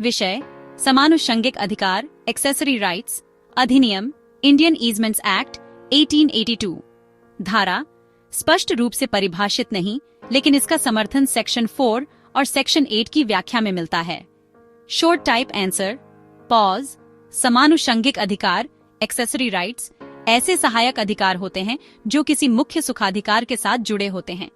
विषय समानुषंगिक अधिकार accessory rights अधिनियम इंडियन ईजमेंट्स एक्ट 1882। धारा स्पष्ट रूप से परिभाषित नहीं, लेकिन इसका समर्थन सेक्शन 4 और सेक्शन 8 की व्याख्या में मिलता है। Short type answer pause. समानुषंगिक अधिकार एक्सेसरी राइट्स ऐसे सहायक अधिकार होते हैं जो किसी मुख्य सुखाधिकार के साथ जुड़े होते हैं।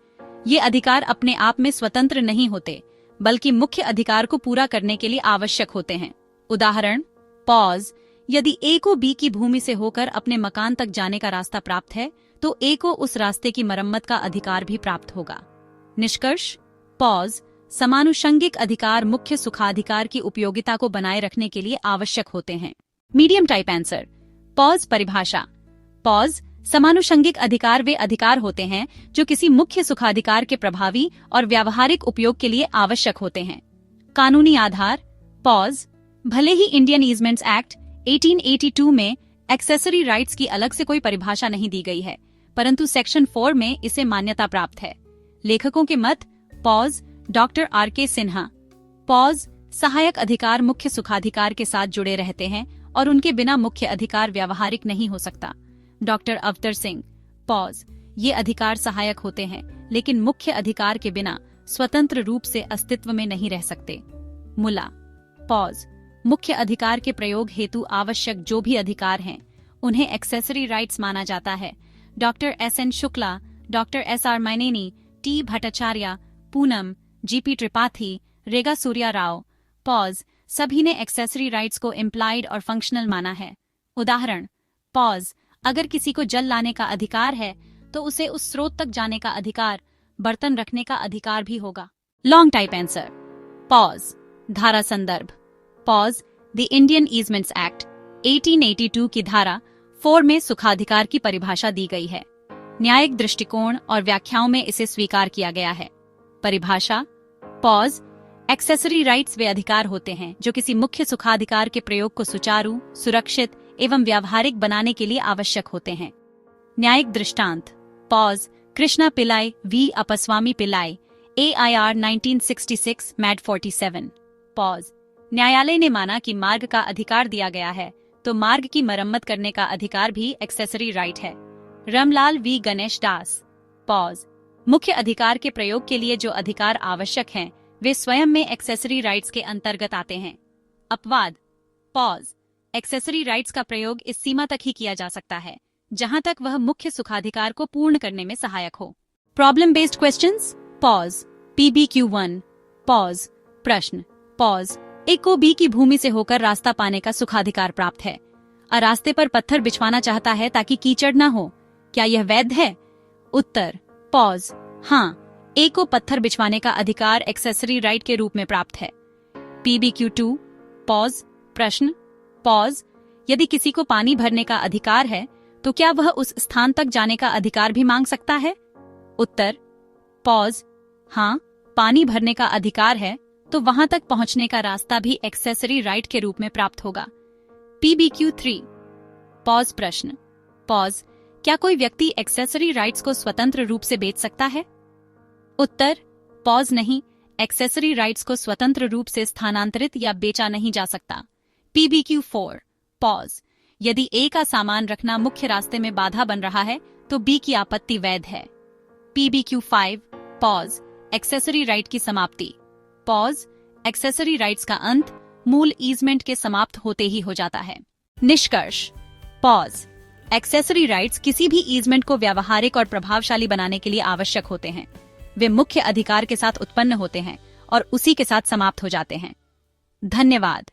ये अधिकार अपने आप में स्वतंत्र नहीं होते, बल्कि मुख्य अधिकार को पूरा करने के लिए आवश्यक होते हैं। उदाहरण पॉज। यदि ए को बी की भूमि से होकर अपने मकान तक जाने का रास्ता प्राप्त है, तो ए को उस रास्ते की मरम्मत का अधिकार भी प्राप्त होगा। निष्कर्ष पॉज। समानुषंगिक अधिकार मुख्य सुखाधिकार की उपयोगिता को बनाए रखने के लिए आवश्यक होते हैं। Medium type answer pause. परिभाषा पॉज। समानुषंगिक अधिकार वे अधिकार होते हैं जो किसी मुख्य सुखाधिकार के प्रभावी और व्यावहारिक उपयोग के लिए आवश्यक होते हैं। कानूनी आधार पॉज। भले ही इंडियन ईजमेंट्स एक्ट 1882 में एक्सेसरी राइट्स की अलग से कोई परिभाषा नहीं दी गई है, परंतु सेक्शन 4 में इसे मान्यता प्राप्त है। लेखकों के मत pause. Doctor R.K. Sinha pause. सहायक अधिकार मुख्य सुखाधिकार के साथ जुड़े रहते हैं और उनके बिना मुख्य अधिकार व्यावहारिक नहीं हो सकता। Doctor Avtar Singh pause. ये अधिकार सहायक होते हैं, लेकिन मुख्य अधिकार के बिना स्वतंत्र रूप से अस्तित्व में नहीं रह सकते। मुला पॉज। मुख्य अधिकार के प्रयोग हेतु आवश्यक जो भी अधिकार हैं, उन्हें एक्सेसरी राइट्स माना जाता है। Doctor S.N. Shukla, doctor S.R. Maineni, T. Bhattacharya, Poonam, G.P. Tripathi, Rega Surya Rao pause. सभी ने एक्सेसरी राइट्स को इम्प्लाइड और फंक्शनल माना है। उदाहरण पॉज। अगर किसी को जल लाने का अधिकार है, तो उसे उस स्रोत तक जाने का अधिकार, बर्तन रखने का अधिकार भी होगा। Long type answer pause. धारा संदर्भ पॉज। द इंडियन ईजमेंट्स एक्ट 1882 की धारा 4 में सुखाधिकार की परिभाषा दी गई है। न्यायिक दृष्टिकोण और व्याख्याओं में इसे स्वीकार किया गया है। परिभाषा पॉज। एक्सेसरी राइट्स वे अधिकार होते हैं जो किसी मुख्य सुखाधिकार के प्रयोग को सुचारू, सुरक्षित एवं व्यावहारिक बनाने के लिए आवश्यक होते हैं। न्यायिक दृष्टांत pause. Krishna Pillai V. Appaswamy Pillai AIR 1966 Mad 47 pause. न्यायालय ने माना कि मार्ग का अधिकार दिया गया है, तो मार्ग की मरम्मत करने का अधिकार भी एक्सेसरी राइट है। रमलाल V. गणेश दास पॉज। मुख्य अधिकार के प्रयोग के लिए जो अधिकार आवश्यक हैं, वे स्वयं में एक्सेसरी राइट्स के अंतर्गत आते हैं। अपवाद पॉज। एक्सेसरी राइट्स का प्रयोग इस सीमा तक ही किया जा सकता है जहां तक वह मुख्य सुखाधिकार को पूर्ण करने में सहायक हो। Problem based questions pause. PBQ1 pause. प्रश्न पॉज। ए को बी की भूमि से होकर रास्ता पाने का सुखाधिकार प्राप्त है। रास्ते पर पत्थर बिछवाना चाहता है ताकि कीचड़ न हो। क्या यह वैध है? उत्तर पॉज। हाँ, ए को पत्थर बिछवाने का अधिकार एक्सेसरी राइट के रूप में प्राप्त है। PBQ2 pause. प्रश्न पॉज। यदि किसी को पानी भरने का अधिकार है, तो क्या वह उस स्थान तक जाने का अधिकार भी मांग सकता है? उत्तर पॉज। हाँ, पानी भरने का अधिकार है तो वहां तक पहुंचने का रास्ता भी एक्सेसरी राइट के रूप में प्राप्त होगा। PBQ3 pause. प्रश्न पॉज। क्या कोई व्यक्ति एक्सेसरी राइट्स को स्वतंत्र रूप से बेच सकता है? उत्तर पॉज। नहीं, एक्सेसरी राइट्स को स्वतंत्र रूप से स्थानांतरित या बेचा नहीं जा सकता। PBQ4 pause. यदि ए का सामान रखना मुख्य रास्ते में बाधा बन रहा है, तो बी की आपत्ति वैध है। PBQ5 pause. एक्सेसरी राइट की समाप्ति पॉज। एक्सेसरी राइट्स का अंत मूल ईजमेंट के समाप्त होते ही हो जाता है। निष्कर्ष पॉज। एक्सेसरी राइट्स किसी भी ईजमेंट को व्यावहारिक और प्रभावशाली बनाने के लिए आवश्यक होते हैं। वे मुख्य अधिकार के साथ उत्पन्न होते हैं और उसी के साथ समाप्त हो जाते हैं। धन्यवाद।